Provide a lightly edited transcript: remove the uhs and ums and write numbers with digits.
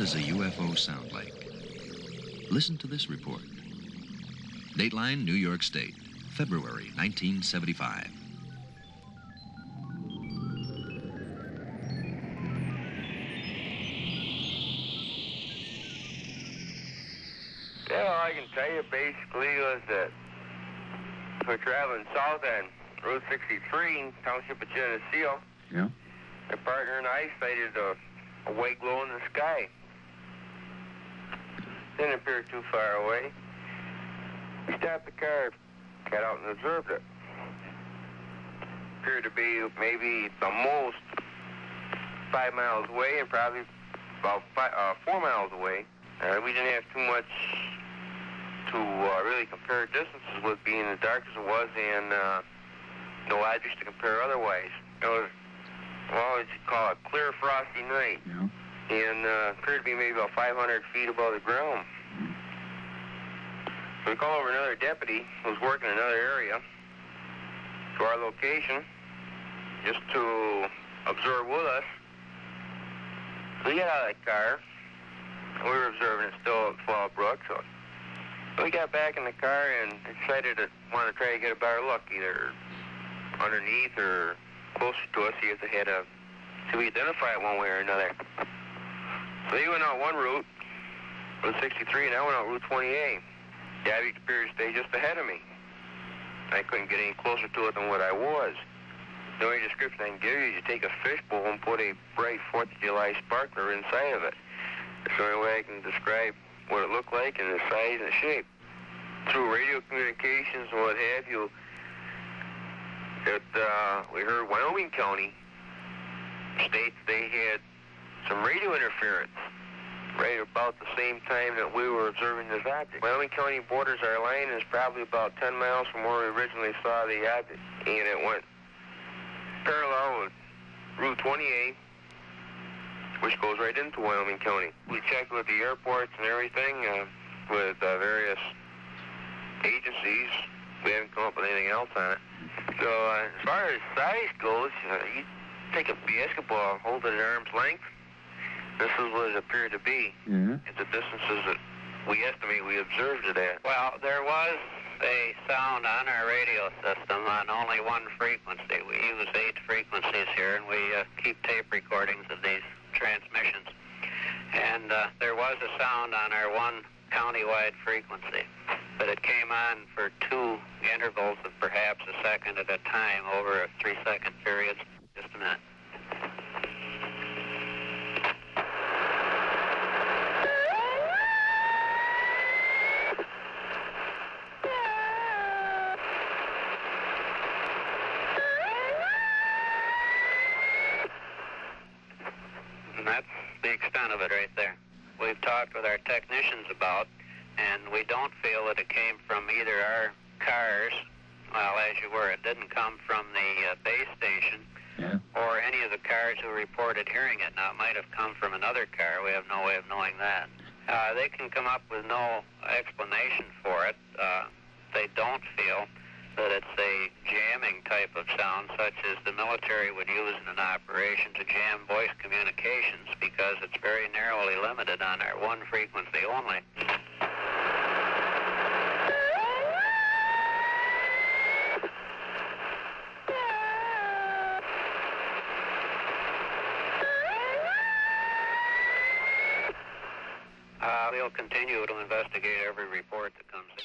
does a UFO sound like? Listen to this report. Dateline, New York State, February 1975. Yeah, all I can tell you basically was that we're traveling south on Route 63, Township of Geneseo. Yeah? My partner and I sighted a white glow in the sky. Didn't appear too far away. We stopped the car, got out and observed it. Appeared to be maybe the most 5 miles away and probably about 4 miles away. We didn't have too much to really compare distances with, being as dark as it was, and no objects to compare otherwise. It was, well, what you'd call a clear, frosty night. Yeah. And appeared to be maybe about 500 feet above the ground. So we called over another deputy who was working in another area to our location just to observe with us. So we got out of that car. We were observing it still at Fall Brook. So we got back in the car and decided to want to try to get a better look, either underneath or closer to us, see if they had so we identify it one way or another. So they went out one route, Route 63, and I went out Route 28. The object appeared to stay just ahead of me. I couldn't get any closer to it than what I was. The only description I can give you is you take a fishbowl and put a bright 4th of July sparkler inside of it. That's the only way I can describe what it looked like and the size and the shape. Through radio communications and what have you, we heard Wyoming County states they had some radio interference right about the same time that we were observing this object. Wyoming County borders our line and is probably about 10 miles from where we originally saw the object. And it went parallel with Route 28, which goes right into Wyoming County. We checked with the airports and everything, with various agencies. We haven't come up with anything else on it. So as far as size goes, you take a basketball, hold it at arm's length. This is what it appeared to be. Mm-hmm. At the distances that we estimate we observed it at. Well, there was a sound on our radio system on only one frequency. We use 8 frequencies here, and we keep tape recordings of these transmissions. And there was a sound on our one county-wide frequency, but it came on for 2 intervals of perhaps a second at a time over a 3-second period. Just a minute. And that's the extent of it right there. We've talked with our technicians about, and we don't feel that it came from either our cars, well, as you were, it didn't come from the base station, Yeah. or any of the cars who reported hearing it. Now, it might have come from another car. We have no way of knowing that. They can come up with no explanation for it. They don't feel that it's a jamming type of sound, such as the military would use in an operation to jam voice communications, because it's very narrowly limited on our one frequency only. We'll continue to investigate every report that comes in.